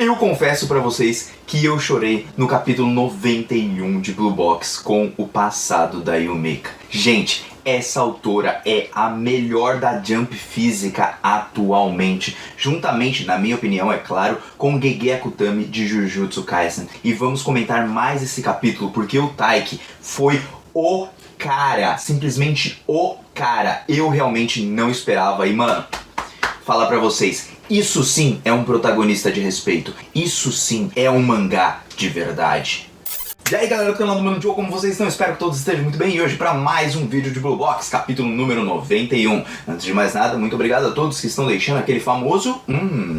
Eu confesso pra vocês que eu chorei no capítulo 91 de Blue Box com o passado da Yumeka. Gente, essa autora é a melhor da Jump física atualmente, juntamente, na minha opinião, é claro, com Gege Akutami de Jujutsu Kaisen. E vamos comentar mais esse capítulo, porque o Taiki foi o cara, simplesmente o cara. Eu realmente não esperava e, mano, falar pra vocês, isso sim é um protagonista de respeito, isso sim é um mangá de verdade. E aí galera do canal do Mano Joe, como vocês estão? Espero que todos estejam muito bem e hoje para mais um vídeo de Blue Box, capítulo número 91. Antes de mais nada, muito obrigado a todos que estão deixando aquele famoso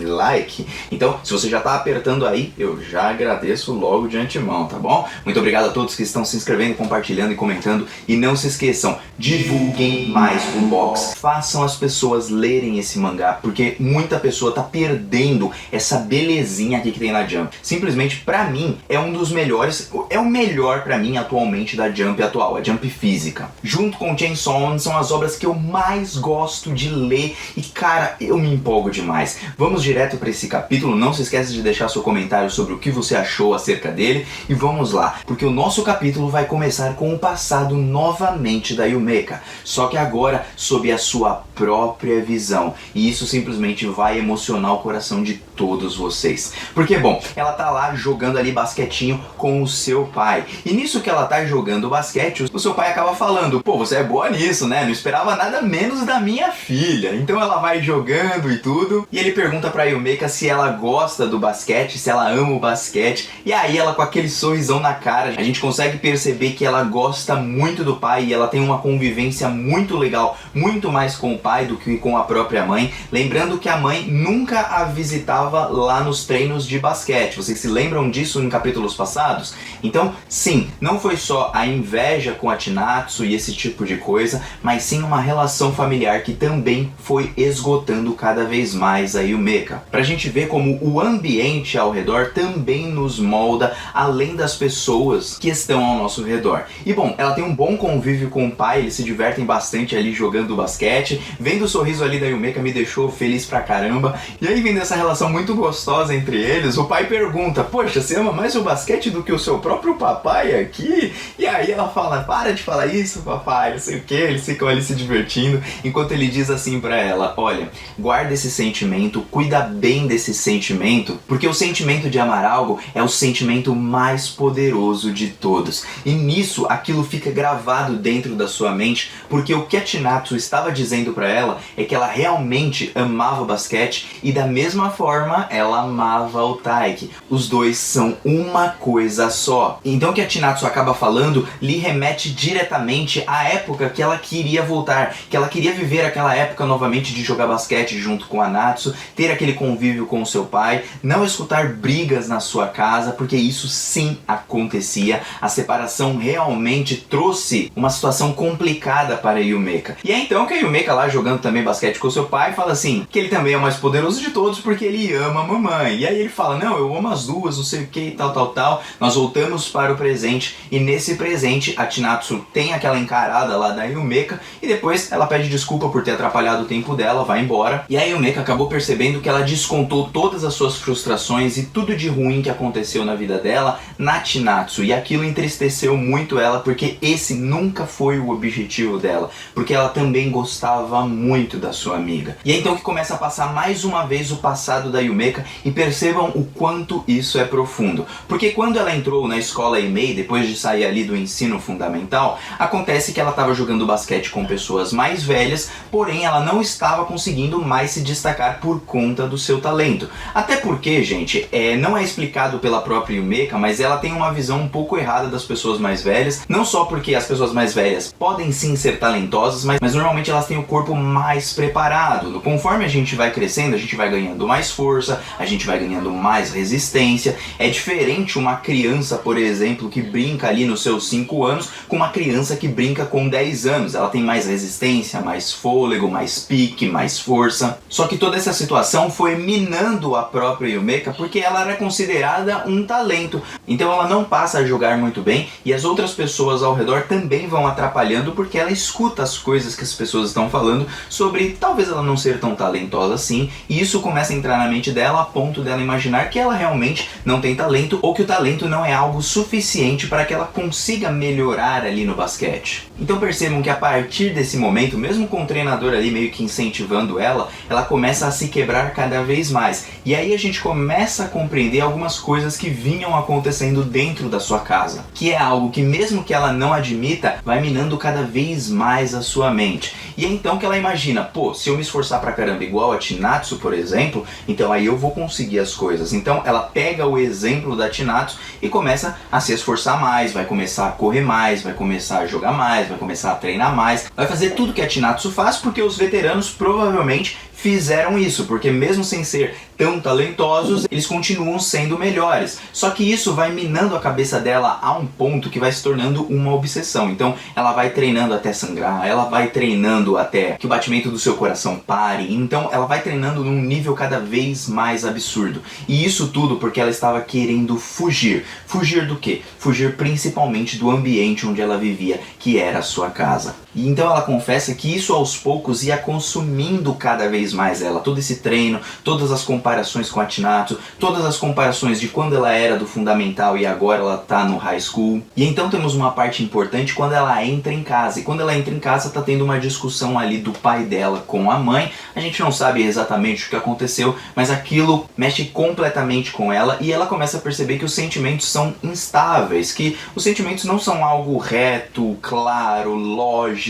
like. Então, se você já está apertando aí, eu já agradeço logo de antemão, tá bom? Muito obrigado a todos que estão se inscrevendo, compartilhando e comentando. E não se esqueçam, divulguem mais Blue Box. Façam as pessoas lerem esse mangá, porque muita pessoa tá perdendo essa belezinha aqui que tem na Jump. Simplesmente, pra mim, é um dos melhores... É o melhor pra mim atualmente da Jump atual, a Jump física. Junto com Chainsaw Man são as obras que eu mais gosto de ler e cara, eu me empolgo demais. Vamos direto pra esse capítulo, não se esqueça de deixar seu comentário sobre o que você achou acerca dele e vamos lá, porque o nosso capítulo vai começar com o passado novamente da Yumeka, só que agora sob a sua própria visão e isso simplesmente vai emocionar o coração de todos vocês. Porque bom, ela tá lá jogando ali basquetinho com o seu pai. E nisso que ela tá jogando basquete, o seu pai acaba falando, pô, você é boa nisso, né? Não esperava nada menos da minha filha. Então ela vai jogando e tudo. E ele pergunta pra Yumeka se ela gosta do basquete, se ela ama o basquete. E aí ela com aquele sorrisão na cara, a gente consegue perceber que ela gosta muito do pai e ela tem uma convivência muito legal, muito mais com o pai do que com a própria mãe. Lembrando que a mãe nunca a visitava lá nos treinos de basquete. Vocês se lembram disso em capítulos passados? Então, sim, não foi só a inveja com a Chinatsu e esse tipo de coisa, mas sim uma relação familiar que também foi esgotando cada vez mais a Yumeka. Pra gente ver como o ambiente ao redor também nos molda, além das pessoas que estão ao nosso redor. E bom, ela tem um bom convívio com o pai, eles se divertem bastante ali jogando basquete. Vendo o sorriso ali da Yumeka me deixou feliz pra caramba. E aí vendo essa relação muito gostosa entre eles, o pai pergunta, poxa, você ama mais o basquete do que o seu próprio papai aqui? E aí ela fala, para de falar isso, papai, não sei o que, eles ficam ali se divertindo, enquanto ele diz assim pra ela, olha, guarda esse sentimento, cuida bem desse sentimento, porque o sentimento de amar algo é o sentimento mais poderoso de todos. E nisso, aquilo fica gravado dentro da sua mente, porque o que a Chinatsu estava dizendo pra ela é que ela realmente amava o basquete e da mesma forma ela amava o Taiki. Os dois são uma coisa só. Então o que a Chinatsu acaba falando lhe remete diretamente à época que ela queria voltar, que ela queria viver aquela época novamente de jogar basquete junto com a Natsu, ter aquele convívio com o seu pai, não escutar brigas na sua casa, porque isso sim acontecia. A separação realmente trouxe uma situação complicada para a Yumeka. E é então que a Yumeka lá jogando também basquete com o seu pai fala assim, que ele também é o mais poderoso de todos porque ele ama a mamãe. E aí ele fala, não, eu amo as duas, não sei o que, tal. Nós voltamos para o presente e nesse presente a Chinatsu tem aquela encarada lá da Yumeka e depois ela pede desculpa por ter atrapalhado o tempo dela, vai embora. E a Yumeka acabou percebendo que ela descontou todas as suas frustrações e tudo de ruim que aconteceu na vida dela na Chinatsu. E aquilo entristeceu muito ela porque esse nunca foi o objetivo dela, porque ela também gostava muito da sua amiga. E é então que começa a passar mais uma vez o passado da Yumeka e percebam o quanto isso é profundo. Porque quando ela entrou na escola Imei, depois de sair ali do ensino fundamental, acontece que ela estava jogando basquete com pessoas mais velhas, porém ela não estava conseguindo mais se destacar por conta do seu talento. Até porque, gente, não é explicado pela própria Yumeka, mas ela tem uma visão um pouco errada das pessoas mais velhas, não só porque as pessoas mais velhas podem sim ser talentosas, mas normalmente elas têm o corpo mais preparado. Conforme a gente vai crescendo, a gente vai ganhando mais força, a gente vai ganhando mais resistência. É diferente uma criança, por exemplo, que brinca ali nos seus 5 anos com uma criança que brinca com 10 anos. Ela tem mais resistência, mais fôlego, mais pique, mais força. Só que toda essa situação foi minando a própria Yumeka porque ela era considerada um talento. Então ela não passa a jogar muito bem e as outras pessoas ao redor também vão atrapalhando porque ela escuta as coisas que as pessoas estão falando sobre talvez ela não ser tão talentosa assim, e isso começa a entrar na mente dela a ponto dela imaginar que ela realmente não tem talento ou que o talento não é algo suficiente para que ela consiga melhorar ali no basquete. Então percebam que a partir desse momento, mesmo com o treinador ali meio que incentivando ela começa a se quebrar cada vez mais. E aí a gente começa a compreender algumas coisas que vinham acontecendo dentro da sua casa, que é algo que mesmo que ela não admita, vai minando cada vez mais a sua mente. E é então que ela imagina, pô, se eu me esforçar pra caramba igual a Chinatsu, por exemplo, então aí eu vou conseguir as coisas. Então ela pega o exemplo da Chinatsu e começa a se esforçar mais, vai começar a correr mais, vai começar a jogar mais, vai começar a treinar mais, vai fazer tudo que a Chinatsu faz porque os veteranos provavelmente fizeram isso, porque mesmo sem ser tão talentosos, eles continuam sendo melhores. Só que isso vai minando a cabeça dela a um ponto que vai se tornando uma obsessão. Então ela vai treinando até sangrar, ela vai treinando até que o batimento do seu coração pare, então ela vai treinando num nível cada vez mais absurdo. E isso tudo porque ela estava querendo fugir. Fugir do quê? Fugir principalmente do ambiente onde ela vivia, que era a sua casa. E então ela confessa que isso aos poucos ia consumindo cada vez mais ela. Todo esse treino, todas as comparações com a Chinatsu, todas as comparações de quando ela era do fundamental e agora ela tá no high school. E então temos uma parte importante quando ela entra em casa. E quando ela entra em casa tá tendo uma discussão ali do pai dela com a mãe. A gente não sabe exatamente o que aconteceu, mas aquilo mexe completamente com ela e ela começa a perceber que os sentimentos são instáveis, que os sentimentos não são algo reto, claro, lógico.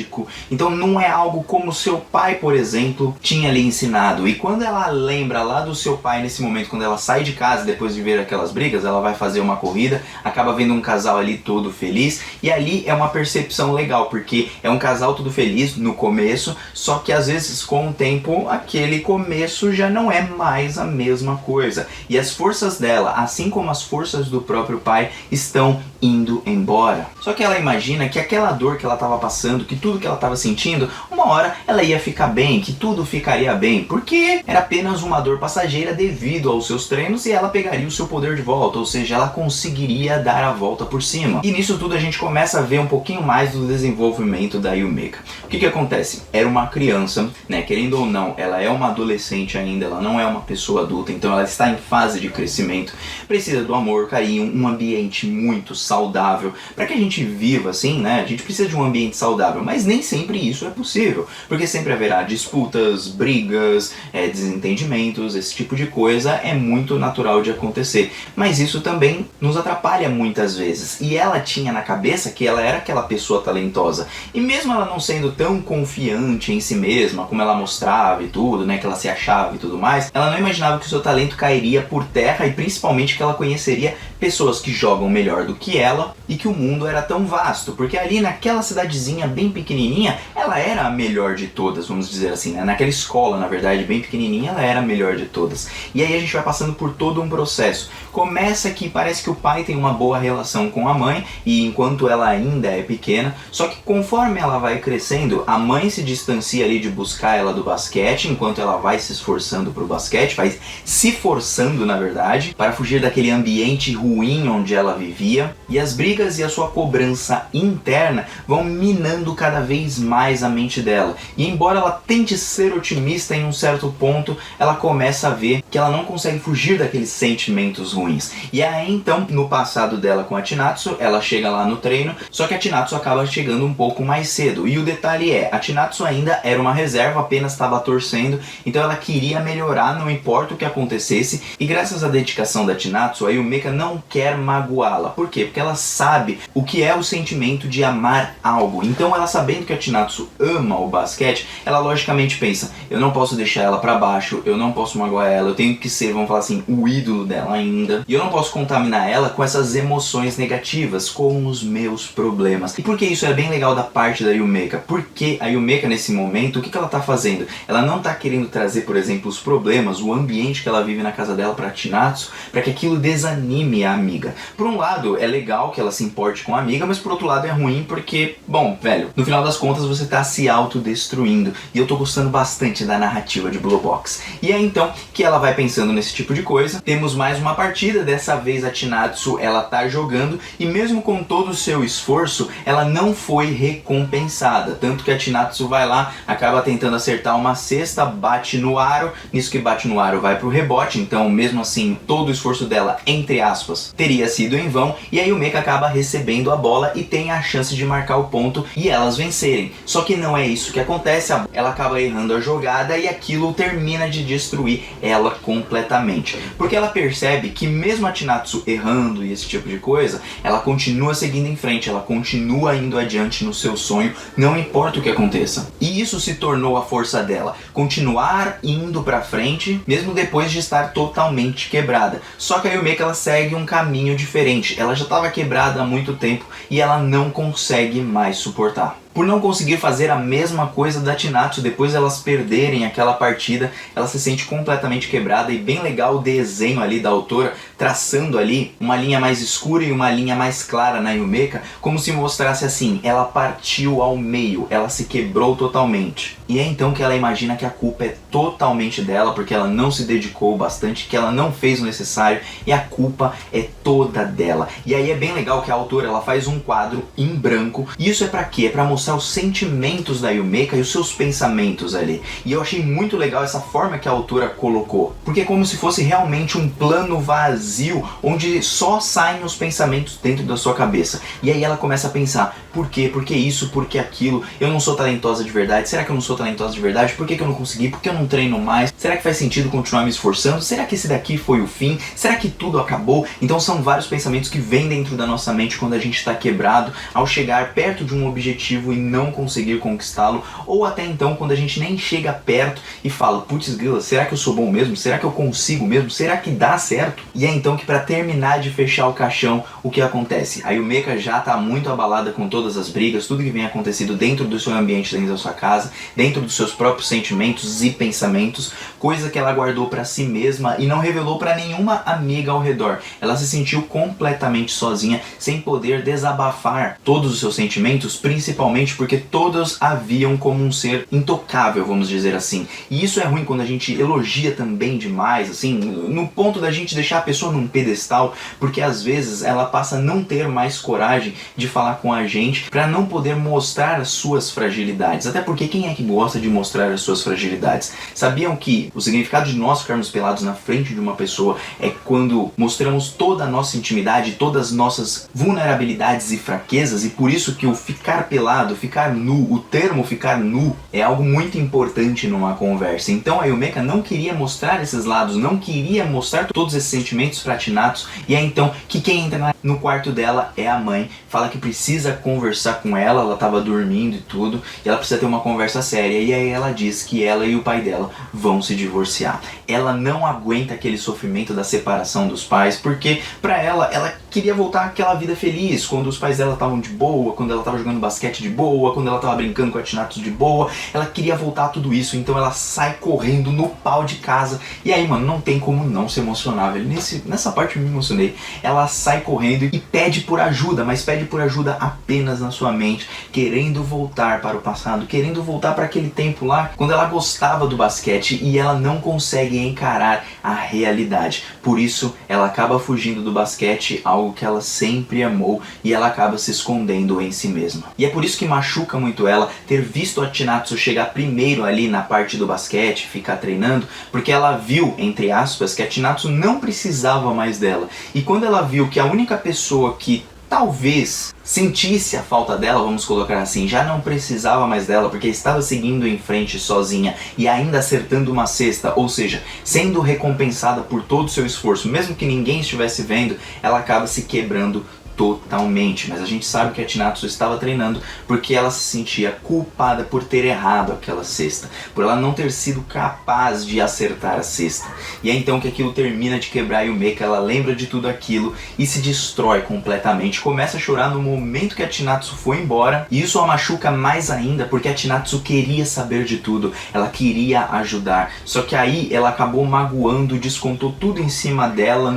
Então não é algo como seu pai, por exemplo, tinha lhe ensinado. E quando ela lembra lá do seu pai nesse momento, quando ela sai de casa depois de ver aquelas brigas, ela vai fazer uma corrida, acaba vendo um casal ali todo feliz, e ali é uma percepção legal, porque é um casal todo feliz no começo, só que às vezes com o tempo aquele começo já não é mais a mesma coisa. E as forças dela, assim como as forças do próprio pai, estão indo embora. Só que ela imagina que aquela dor que ela estava passando, que tudo que ela estava sentindo, uma hora ela ia ficar bem, que tudo ficaria bem, porque era apenas uma dor passageira devido aos seus treinos e ela pegaria o seu poder de volta, ou seja, ela conseguiria dar a volta por cima. E nisso tudo a gente começa a ver um pouquinho mais do desenvolvimento da Yumeka. O que acontece? Era uma criança, né, querendo ou não, ela é uma adolescente ainda, ela não é uma pessoa adulta, então ela está em fase de crescimento, precisa do amor, carinho, um ambiente muito saudável, para que a gente viva assim, né, a gente precisa de um ambiente saudável, mas nem sempre isso é possível, porque sempre haverá disputas, brigas, desentendimentos, esse tipo de coisa é muito natural de acontecer, mas isso também nos atrapalha muitas vezes, e ela tinha na cabeça que ela era aquela pessoa talentosa, e mesmo ela não sendo tão confiante em si mesma, como ela mostrava e tudo, né, que ela se achava e tudo mais, ela não imaginava que o seu talento cairia por terra e principalmente que ela conheceria pessoas que jogam melhor do que ela e que o mundo era tão vasto, porque ali naquela cidadezinha bem pequenininha, ela era a melhor de todas, vamos dizer assim, né? Naquela escola, na verdade, bem pequenininha, ela era a melhor de todas. E aí a gente vai passando por todo um processo. Começa que parece que o pai tem uma boa relação com a mãe, e enquanto ela ainda é pequena, só que conforme ela vai crescendo, a mãe se distancia ali de buscar ela do basquete, enquanto ela vai se esforçando pro basquete, vai se forçando, na verdade, para fugir daquele ambiente ruim onde ela vivia, e as brigas e a sua cobrança interna vão minando cada vez mais a mente dela. E embora ela tente ser otimista em um certo ponto, ela começa a ver que ela não consegue fugir daqueles sentimentos ruins. E aí então, no passado dela com a Chinatsu, ela chega lá no treino, só que a Chinatsu acaba chegando um pouco mais cedo. E o detalhe é, a Chinatsu ainda era uma reserva, apenas estava torcendo, então ela queria melhorar, não importa o que acontecesse, e graças à dedicação da Chinatsu, a Yumeka não quer magoá-la. Por quê? Porque ela sabe o que é o sentimento de amar algo. Então ela, sabendo que a Chinatsu ama ao basquete, ela logicamente pensa, eu não posso deixar ela pra baixo, eu não posso magoar ela, eu tenho que ser, vamos falar assim, o ídolo dela ainda, e eu não posso contaminar ela com essas emoções negativas, com os meus problemas. E por que isso é bem legal da parte da Yumeka? Porque a Yumeka nesse momento, o que ela tá fazendo? Ela não tá querendo trazer, por exemplo, os problemas, o ambiente que ela vive na casa dela pra Chinatsu, pra que aquilo desanime a amiga. Por um lado, é legal que ela se importe com a amiga, mas por outro lado é ruim porque, bom, velho, no final das contas você tá se autodestruindo. E eu tô gostando bastante da narrativa de Blue Box. E é então que ela vai pensando nesse tipo de coisa. Temos mais uma partida, dessa vez a Chinatsu, ela tá jogando e mesmo com todo o seu esforço, ela não foi recompensada. Tanto que a Chinatsu vai lá, acaba tentando acertar uma cesta, bate no aro, nisso que bate no aro vai pro rebote, então mesmo assim todo o esforço dela, entre aspas, teria sido em vão, e aí o Yumeka acaba recebendo a bola e tem a chance de marcar o ponto e elas vencerem. Só que não é isso que acontece, ela acaba errando a jogada e aquilo termina de destruir ela completamente. Porque ela percebe que mesmo a Chinatsu errando e esse tipo de coisa, ela continua seguindo em frente, ela continua indo adiante no seu sonho, não importa o que aconteça. E isso se tornou a força dela, continuar indo pra frente, mesmo depois de estar totalmente quebrada. Só que a Yumeka, ela segue um caminho diferente, ela já estava quebrada há muito tempo e ela não consegue mais suportar. Por não conseguir fazer a mesma coisa da Chinatsu, depois elas perderem aquela partida, ela se sente completamente quebrada, e bem legal o desenho ali da autora, traçando ali uma linha mais escura e uma linha mais clara na Yumeka, como se mostrasse assim, ela partiu ao meio, ela se quebrou totalmente. E é então que ela imagina que a culpa é totalmente dela, porque ela não se dedicou bastante, que ela não fez o necessário, e a culpa é toda dela. E aí é bem legal que a autora, ela faz um quadro em branco, e isso é pra quê? É pra mostrar os sentimentos da Yumeka e os seus pensamentos ali. E eu achei muito legal essa forma que a autora colocou, porque é como se fosse realmente um plano vazio, onde só saem os pensamentos dentro da sua cabeça. E aí ela começa a pensar, por quê? Por que isso? Por que aquilo? Eu não sou talentosa de verdade? Será que eu não sou talentosa de verdade? Por que eu não consegui? Por que eu não treino mais? Será que faz sentido continuar me esforçando? Será que esse daqui foi o fim? Será que tudo acabou? Então são vários pensamentos que vêm dentro da nossa mente quando a gente está quebrado, ao chegar perto de um objetivo e não conseguir conquistá-lo, ou até então quando a gente nem chega perto e fala, putz grila, será que eu sou bom mesmo? Será que eu consigo mesmo? Será que dá certo? E é então que, para terminar de fechar o caixão, o que acontece? A Yumeka já está muito abalada com todas as brigas, tudo que vem acontecido dentro do seu ambiente, dentro da sua casa, dentro dos seus próprios sentimentos e pensamentos, coisa que ela guardou para si mesma e não revelou para nenhuma amiga ao redor. Ela se sentiu completamente sozinha, sem poder desabafar todos os seus sentimentos, principalmente porque todos a viam como um ser intocável, vamos dizer assim. E isso é ruim quando a gente elogia também demais, assim, no ponto da gente deixar a pessoa num pedestal, porque às vezes ela passa a não ter mais coragem de falar com a gente, para não poder mostrar as suas fragilidades. Até porque quem é que gosta de mostrar as suas fragilidades? Sabiam que o significado de nós ficarmos pelados na frente de uma pessoa é quando mostramos toda a nossa intimidade, todas as nossas vulnerabilidades e fraquezas, e por isso que o ficar pelado, ficar nu, o termo ficar nu, é algo muito importante numa conversa. Então a Yumeka não queria mostrar esses lados, não queria mostrar todos esses sentimentos pra Chinatsu, e é então que quem entra no quarto dela é a mãe, fala que precisa conversar com ela tava dormindo e tudo, e ela precisa ter uma conversa séria, e aí ela diz que ela e o pai dela vão se divorciar. Ela não aguenta aquele sofrimento da separação dos pais, porque pra ela queria voltar àquela vida feliz, quando os pais dela estavam de boa, quando ela tava jogando basquete de boa, quando ela tava brincando com a Chinatsu de boa, ela queria voltar a tudo isso, então ela sai correndo no pau de casa, e aí, mano, não tem como não se emocionar, velho. Nessa parte eu me emocionei. Ela sai correndo e pede por ajuda, mas pede por ajuda apenas na sua mente, querendo voltar para o passado, querendo voltar para aquele tempo lá, quando ela gostava do basquete, e ela não consegue encarar a realidade. Por isso, ela acaba fugindo do basquete, algo que ela sempre amou, e ela acaba se escondendo em si mesma. E é por isso que machuca muito ela ter visto a Chinatsu chegar primeiro ali na parte do basquete, ficar treinando, porque ela viu, entre aspas, que a Chinatsu não precisava mais dela. E quando ela viu que a única pessoa que talvez sentisse a falta dela, vamos colocar assim, já não precisava mais dela, porque estava seguindo em frente sozinha e ainda acertando uma cesta, ou seja, sendo recompensada por todo o seu esforço, mesmo que ninguém estivesse vendo, ela acaba se quebrando totalmente, mas a gente sabe que a Chinatsu estava treinando porque ela se sentia culpada por ter errado aquela cesta, por ela não ter sido capaz de acertar a cesta. E é então que aquilo termina de quebrar a Yumeka, ela lembra de tudo aquilo e se destrói completamente, começa a chorar no momento que a Chinatsu foi embora, e isso a machuca mais ainda porque a Chinatsu queria saber de tudo, ela queria ajudar, só que aí ela acabou magoando, descontou tudo em cima dela,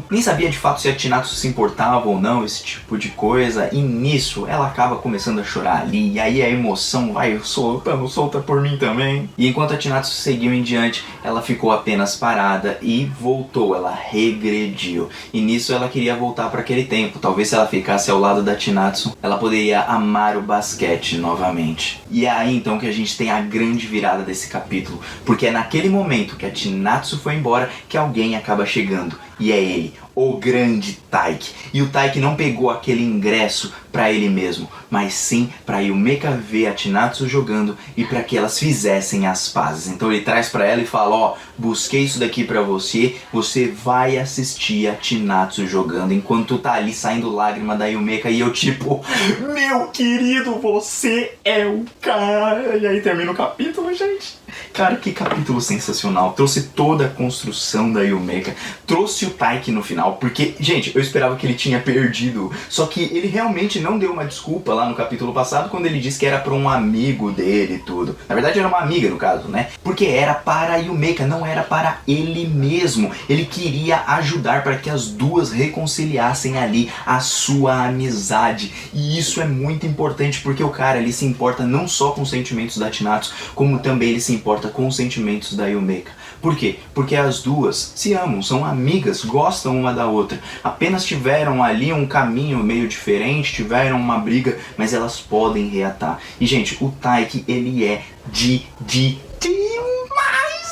nem sabia de fato se a Chinatsu se importava ou não, esse tipo de coisa, e nisso ela acaba começando a chorar ali, e aí a emoção vai solta por mim também. E enquanto a Chinatsu seguiu em diante, ela ficou apenas parada e voltou, ela regrediu, e nisso ela queria voltar para aquele tempo, talvez se ela ficasse ao lado da Chinatsu, ela poderia amar o basquete novamente. E é aí então que a gente tem a grande virada desse capítulo, porque é naquele momento que a Chinatsu foi embora que alguém acaba chegando, e é ele, o grande Taiki. E o Taiki não pegou aquele ingresso para ele mesmo, mas sim para Yumeka ver a Chinatsu jogando e para que elas fizessem as pazes. Então ele traz para ela e fala: ó, busquei isso daqui para você, você vai assistir a Chinatsu jogando, enquanto tá ali saindo lágrima da Yumeka, e eu tipo, meu querido, você é o cara. E aí termina o capítulo, gente. Cara, que capítulo sensacional. Trouxe toda a construção da Yumeka, trouxe o Taiki no final, porque, gente, eu esperava que ele tinha perdido, só que ele realmente não deu uma desculpa lá no capítulo passado, quando ele disse que era pra um amigo dele e tudo. Na verdade era uma amiga no caso, né? Porque era para a Yumeka, não era para ele mesmo. Ele queria ajudar para que as duas reconciliassem ali a sua amizade. E isso é muito importante, porque o cara, ele se importa não só com os sentimentos da Chinatsu, como também ele se importa com os sentimentos da Yumeka. Por quê? Porque as duas se amam, são amigas, gostam uma da outra. Apenas tiveram ali um caminho meio diferente, tiveram uma briga, mas elas podem reatar. E, gente, o Taiki, ele é demais,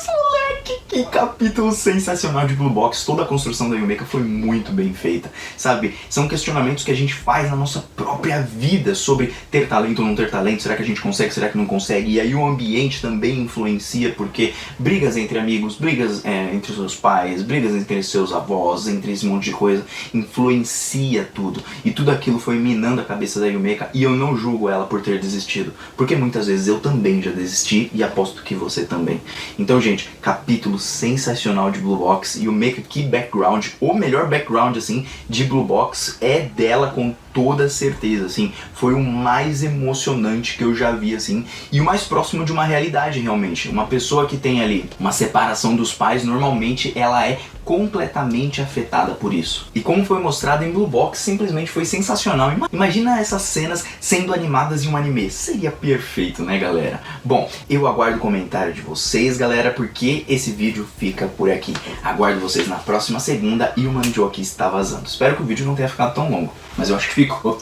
moleque! Que capítulo sensacional de Blue Box. Toda a construção da Yumeka foi muito bem feita, sabe? São questionamentos que a gente faz na nossa própria vida sobre ter talento ou não ter talento. Será que a gente consegue? Será que não consegue? E aí o ambiente também influencia, porque brigas entre amigos, brigas entre seus pais, brigas entre seus avós, entre esse monte de coisa, influencia tudo. E tudo aquilo foi minando a cabeça da Yumeka, e eu não julgo ela por ter desistido, porque muitas vezes eu também já desisti, e aposto que você também. Então, gente, capítulo sensacional de Blue Box. E o Yumeka, que background, o melhor background assim de Blue Box é dela, com toda certeza, assim, foi o mais emocionante que eu já vi, assim, e o mais próximo de uma realidade realmente. Uma pessoa que tem ali uma separação dos pais, normalmente ela é completamente afetada por isso. E como foi mostrado em Blue Box, simplesmente foi sensacional. Imagina essas cenas sendo animadas em um anime. Seria perfeito, né, galera? Bom, eu aguardo o comentário de vocês, galera, porque esse vídeo fica por aqui. Aguardo vocês na próxima segunda, e o Mandioca está vazando. Espero que o vídeo não tenha ficado tão longo, mas eu acho que ficou.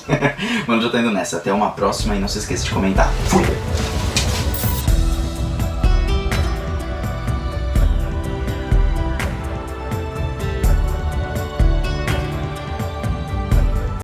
Mano, já tá indo nessa. Até uma próxima, e não se esqueça de comentar. Fui!